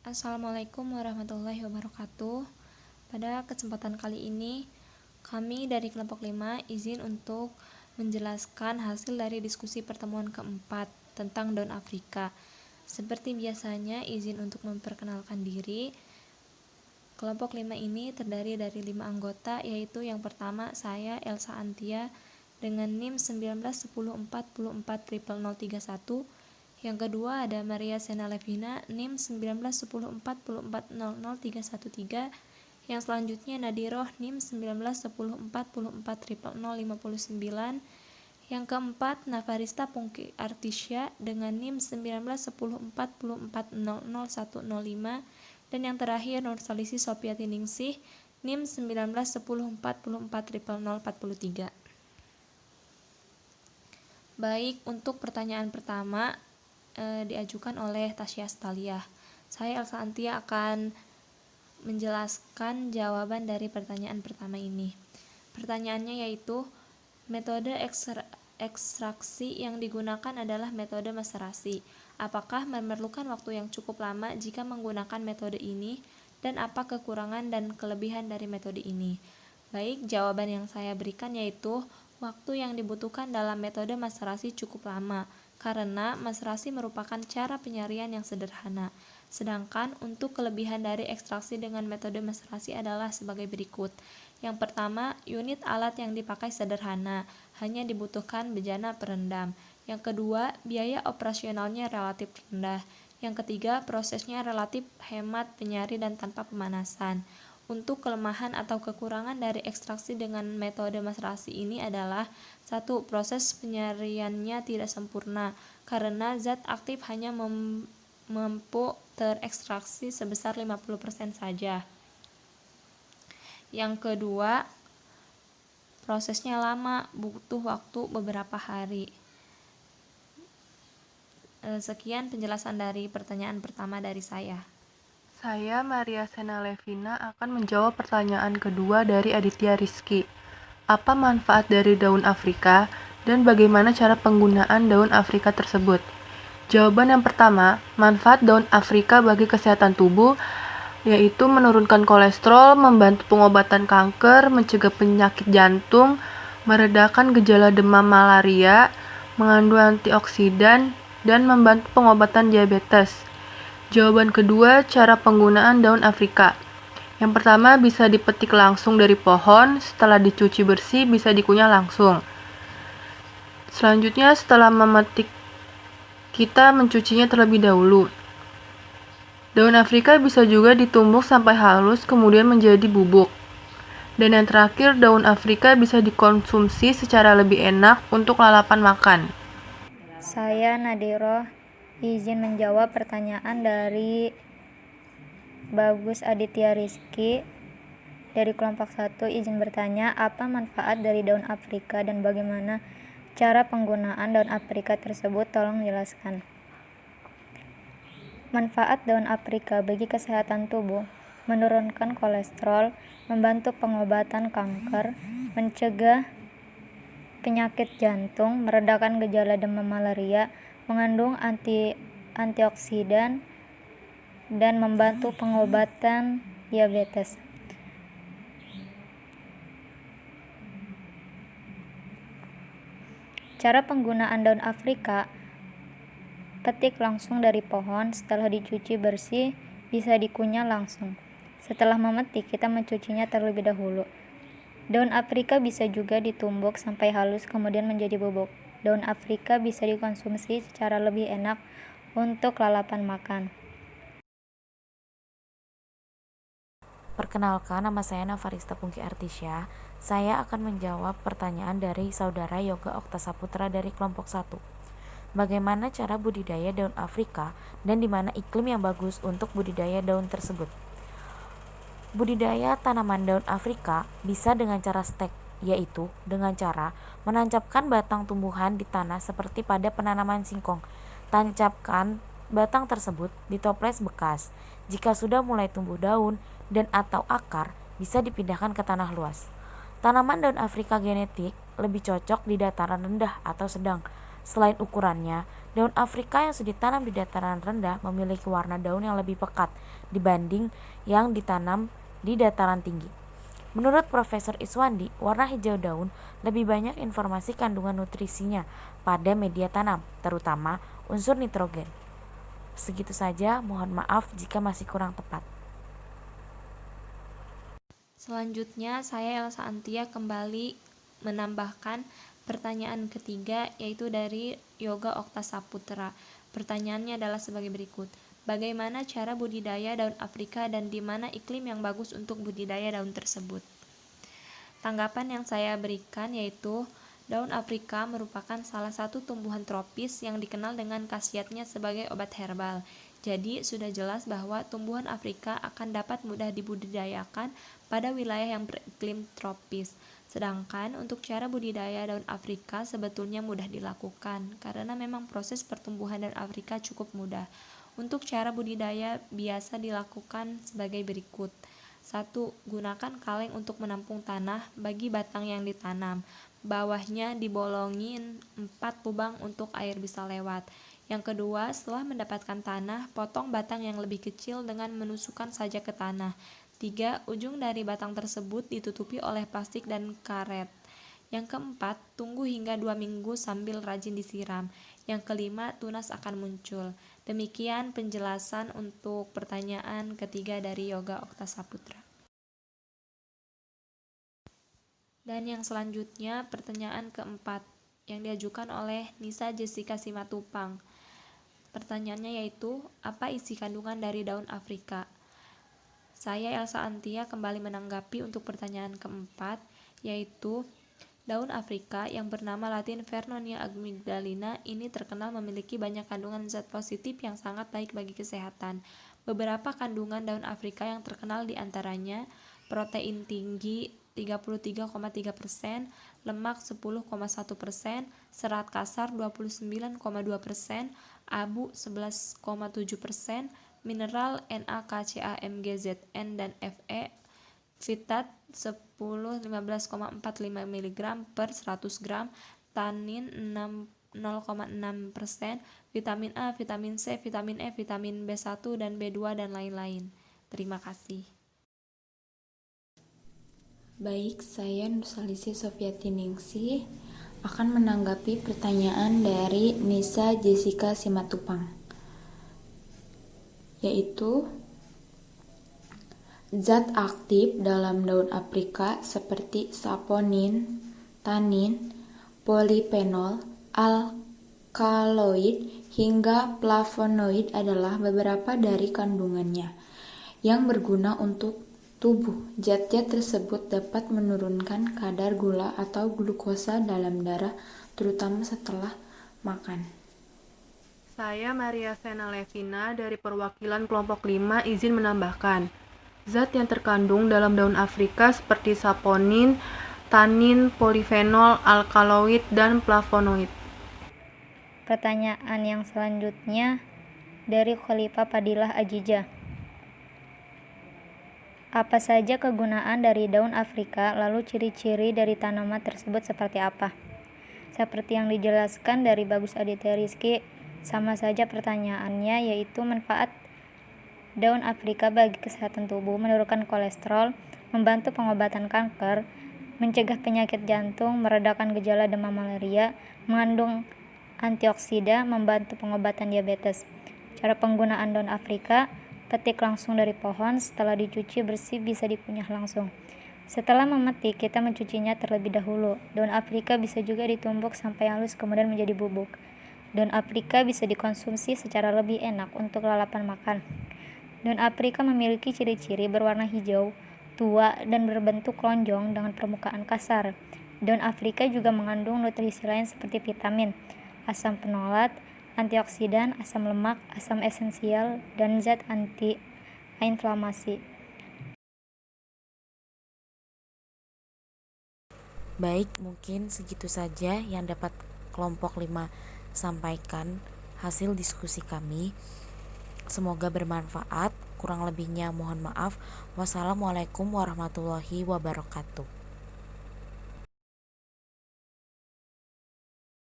Assalamualaikum warahmatullahi wabarakatuh. Pada kesempatan kali ini, kami dari kelompok 5 izin untuk menjelaskan hasil dari diskusi pertemuan keempat tentang daun Afrika. Seperti biasanya, izin untuk memperkenalkan diri. Kelompok 5 ini terdiri dari 5 anggota, yaitu yang pertama saya Elsa Antia dengan NIM 1910440031. Yang kedua ada Maria Sena Levina NIM 191044000313. Yang selanjutnya Nadiroh NIM 1910440059. Yang keempat Nafarista Pungki Artisya dengan NIM 191044000105. Dan yang terakhir Nursalisi Sopiati Ningsih NIM 1910440043. Baik, untuk pertanyaan pertama diajukan oleh Tasya Staliah. Saya Elsa Antia akan menjelaskan jawaban dari pertanyaan pertama ini. Pertanyaannya yaitu, metode ekstraksi yang digunakan adalah metode maserasi. Apakah memerlukan waktu yang cukup lama jika menggunakan metode ini, dan apa kekurangan dan kelebihan dari metode ini? Baik, jawaban yang saya berikan yaitu waktu yang dibutuhkan dalam metode maserasi cukup lama, karena maserasi merupakan cara penyaringan yang sederhana. Sedangkan untuk kelebihan dari ekstraksi dengan metode maserasi adalah sebagai berikut. Yang pertama, unit alat yang dipakai sederhana, hanya dibutuhkan bejana perendam. Yang kedua, biaya operasionalnya relatif rendah. Yang ketiga, prosesnya relatif hemat penyari dan tanpa pemanasan. Untuk kelemahan atau kekurangan dari ekstraksi dengan metode maserasi ini adalah: 1. Proses penyariannya tidak sempurna, karena zat aktif hanya mampu terekstraksi sebesar 50% saja. Yang kedua, prosesnya lama, butuh waktu beberapa hari. Sekian penjelasan dari pertanyaan pertama dari saya. Saya, Maria Sena Levina, akan menjawab pertanyaan kedua dari Aditya Rizky. Apa manfaat dari daun Afrika dan bagaimana cara penggunaan daun Afrika tersebut? Jawaban yang pertama, manfaat daun Afrika bagi kesehatan tubuh yaitu menurunkan kolesterol, membantu pengobatan kanker, mencegah penyakit jantung, meredakan gejala demam malaria, mengandung antioksidan, dan membantu pengobatan diabetes. Jawaban kedua, cara penggunaan daun Afrika. Yang pertama, bisa dipetik langsung dari pohon, setelah dicuci bersih bisa dikunyah langsung. Selanjutnya, setelah memetik, kita mencucinya terlebih dahulu. Daun Afrika bisa juga ditumbuk sampai halus kemudian menjadi bubuk. Dan yang terakhir, daun Afrika bisa dikonsumsi secara lebih enak untuk lalapan makan. Saya Nadiroh izin menjawab pertanyaan dari Bagus Aditya Rizky dari kelompok 1. Izin bertanya, apa manfaat dari daun Afrika dan bagaimana cara penggunaan daun Afrika tersebut? Tolong jelaskan. Manfaat daun Afrika bagi kesehatan tubuh: menurunkan kolesterol, membantu pengobatan kanker, mencegah penyakit jantung, meredakan gejala demam malaria, mengandung antioksidan, dan membantu pengobatan diabetes. Cara penggunaan daun Afrika: petik langsung dari pohon, setelah dicuci bersih bisa dikunyah langsung. Setelah memetik, kita mencucinya terlebih dahulu. Daun Afrika bisa juga ditumbuk sampai halus kemudian menjadi bubuk. Daun Afrika bisa dikonsumsi secara lebih enak untuk lalapan makan. Perkenalkan, nama saya Nafarista Pungki Artisya. Saya akan menjawab pertanyaan dari Saudara Yoga Okta Saputra dari kelompok 1. Bagaimana cara budidaya daun Afrika dan di mana iklim yang bagus untuk budidaya daun tersebut? Budidaya tanaman daun Afrika bisa dengan cara stek, yaitu dengan cara menancapkan batang tumbuhan di tanah seperti pada penanaman singkong. Tancapkan batang tersebut di toples bekas. Jika sudah mulai tumbuh daun dan atau akar, bisa dipindahkan ke tanah luas. Tanaman daun Afrika genetik lebih cocok di dataran rendah atau sedang. Selain ukurannya, daun Afrika yang sudah ditanam di dataran rendah memiliki warna daun yang lebih pekat dibanding yang ditanam di dataran tinggi. Menurut Profesor Iswandi, warna hijau daun lebih banyak informasi kandungan nutrisinya pada media tanam, terutama unsur nitrogen. Segitu saja, mohon maaf jika masih kurang tepat. Selanjutnya, saya Elsa Antia kembali menambahkan pertanyaan ketiga, yaitu dari Yoga Okta Saputra. Pertanyaannya adalah sebagai berikut. Bagaimana cara budidaya daun Afrika dan di mana iklim yang bagus untuk budidaya daun tersebut? Tanggapan yang saya berikan yaitu, daun Afrika merupakan salah satu tumbuhan tropis yang dikenal dengan khasiatnya sebagai obat herbal. Jadi, sudah jelas bahwa tumbuhan Afrika akan dapat mudah dibudidayakan pada wilayah yang beriklim tropis. Sedangkan untuk cara budidaya daun Afrika sebetulnya mudah dilakukan, karena memang proses pertumbuhan daun Afrika cukup mudah. Untuk cara budidaya biasa dilakukan sebagai berikut. 1. Gunakan kaleng untuk menampung tanah bagi batang yang ditanam. Bawahnya dibolongin 4 lubang untuk air bisa lewat. Yang kedua, setelah mendapatkan tanah, potong batang yang lebih kecil dengan menusukkan saja ke tanah. 3. Ujung dari batang tersebut ditutupi oleh plastik dan karet. Yang keempat, tunggu hingga 2 minggu sambil rajin disiram. Yang kelima, tunas akan muncul. Demikian penjelasan untuk pertanyaan ketiga dari Yoga Okta Saputra. Dan yang selanjutnya, pertanyaan keempat yang diajukan oleh Nisa Jessica Simatupang. Pertanyaannya yaitu, apa isi kandungan dari daun Afrika? Saya Elsa Antia kembali menanggapi untuk pertanyaan keempat, yaitu daun Afrika yang bernama latin Vernonia amygdalina ini terkenal memiliki banyak kandungan zat positif yang sangat baik bagi kesehatan. Beberapa kandungan daun Afrika yang terkenal diantaranya protein tinggi 33,3%, lemak 10,1%, serat kasar 29,2%, abu 11,7%, mineral NaCCAMgZn dan Fe, fitat 15,45 mg per 100 gram, tanin 0,6%, vitamin A, vitamin C, vitamin E, vitamin B1 dan B2 dan lain-lain. Terima kasih. Baik, saya Nursalisi Sofiatiningsih akan menanggapi pertanyaan dari Nisa Jessica Simatupang, yaitu zat aktif dalam daun Afrika seperti saponin, tanin, polifenol, alkaloid, hingga flavonoid adalah beberapa dari kandungannya yang berguna untuk tubuh. Zat-zat tersebut dapat menurunkan kadar gula atau glukosa dalam darah, terutama setelah makan. Saya Maria Sena Levina dari perwakilan kelompok 5 izin menambahkan, zat yang terkandung dalam daun Afrika seperti saponin, tanin, polifenol, alkaloid, dan flavonoid. Pertanyaan yang selanjutnya dari Khalifah Fadilah Ajijah. Apa saja kegunaan dari daun Afrika, lalu ciri-ciri dari tanaman tersebut seperti apa? Seperti yang dijelaskan dari Bagus Aditya Rizky, sama saja pertanyaannya, yaitu manfaat daun Afrika bagi kesehatan tubuh, menurunkan kolesterol, membantu pengobatan kanker, mencegah penyakit jantung, meredakan gejala demam malaria, mengandung antioksida, membantu pengobatan diabetes. Cara penggunaan daun Afrika: petik langsung dari pohon, setelah dicuci bersih bisa dikunyah langsung. Setelah memetik, kita mencucinya terlebih dahulu. Daun Afrika bisa juga ditumbuk sampai halus kemudian menjadi bubuk. Daun Afrika bisa dikonsumsi secara lebih enak untuk lalapan makan. Daun Afrika memiliki ciri-ciri berwarna hijau, tua, dan berbentuk lonjong dengan permukaan kasar. Daun Afrika juga mengandung nutrisi lain seperti vitamin, asam fenolat, antioksidan, asam lemak, asam esensial, dan zat anti-inflamasi. Baik, mungkin segitu saja yang dapat kelompok 5 sampaikan hasil diskusi kami. Semoga bermanfaat. Kurang lebihnya mohon maaf. Wassalamualaikum warahmatullahi wabarakatuh.